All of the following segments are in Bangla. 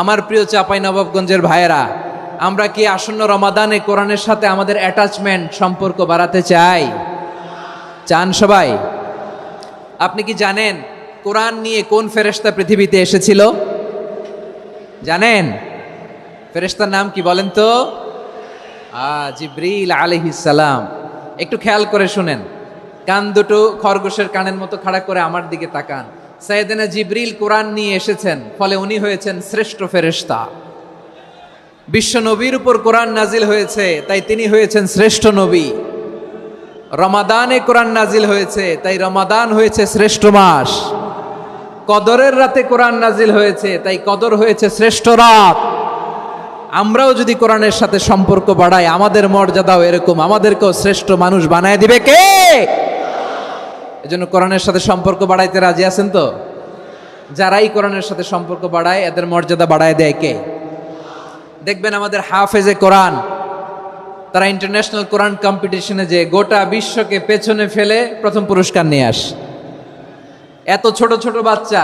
আমার প্রিয় চাঁপাইনবাবগঞ্জের ভাইয়েরা, আমরা কি আসন্ন রমাদানে কোরআনের সাথে আমাদের অ্যাটাচমেন্ট সম্পর্ক বাড়াতে চাই? চান সবাই? আপনি কি জানেন কোরআন নিয়ে কোন ফেরেশতা পৃথিবীতে এসেছিল? জানেন ফেরেশতার নাম কি বলেন তো? জিবরিল আলাইহিস সালাম। একটু খেয়াল করে শুনেন, কান দুটো খরগোশের কানের মতো খাড়া করে আমার দিকে তাকান। সাইয়েদনা জিবরিল কোরআন নিয়ে এসেছেন, ফলে উনি হয়েছেন শ্রেষ্ঠ ফেরেশতা। বিশ্ব নবীর উপর কোরআন নাজিল হয়েছে, তাই তিনি হয়েছেন শ্রেষ্ঠ নবী। রমাদানে কোরআন নাজিল হয়েছে, তাই রমাদান হয়েছে শ্রেষ্ঠ মাস। কদরের রাতে কোরআন নাজিল হয়েছে, তাই কদর হয়েছে শ্রেষ্ঠ রাত। আমরাও যদি কোরআনের সাথে সম্পর্ক বাড়াই, আমাদের মর্যাদাও এরকম, আমাদেরকেও শ্রেষ্ঠ মানুষ বানায় দিবে কে? এজন্য কোরআনের সাথে সম্পর্ক বাড়াইতে রাজি আছেন তো? যারাই কোরআনের সাথে সম্পর্ক বাড়ায়, এদের মর্যাদা বাড়ায় দেয় কে? দেখবেন আমাদের হাফেজে কোরআন, তারা ইন্টারন্যাশনাল কোরআন কম্পিটিশনে যে গোটা বিশ্বকে পেছনে ফেলে প্রথম পুরস্কার নিয়ে আসে। এত ছোট ছোট বাচ্চা,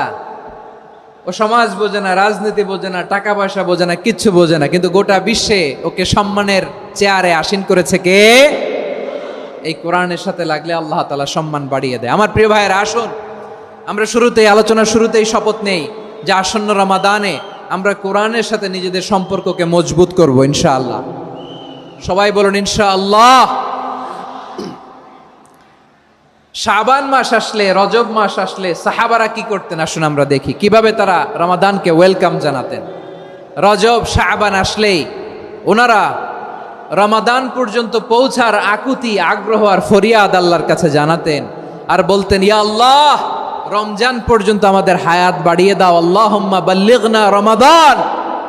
ও সমাজ বোঝে না, রাজনীতি বোঝে না, টাকা পয়সা বোঝে না, কিচ্ছু বোঝে না, কিন্তু গোটা বিশ্বে ওকে সম্মানের চেয়ারে আসীন করেছে কে? এই কোরআনের সাথে লাগলে আল্লাহ তাআলা সম্মান বাড়িয়ে দেয়। আমার প্রিয় ভাইয়েরা, আসুন আমরা আলোচনার শুরুতেই শপথ নেই যে আসন্ন রমাদানে আমরা কোরআনের সাথে নিজেদের সম্পর্ককে মজবুত করব ইনশাআল্লাহ। সবাই বলুন ইনশাআল্লাহ। শাবান মাস আসলে, রজব মাস আসলে সাহাবারা কি করতেন আসুন আমরা দেখি কিভাবে তারা রমাদানকে ওয়েলকাম জানাতেন। রজব শাবান আসলেই ওনারা রমাদান পর্যন্ত পৌঁছার আকুতি, আগ্রহ আর ফরিয়াদ আল্লাহর কাছে জানাতেন আর বলতেন, ইয়া আল্লাহ, রমজান পর্যন্ত আমাদের হায়াত বাড়িয়ে দাও, আল্লাহুম্মা বাল্লিগনা রমাদান।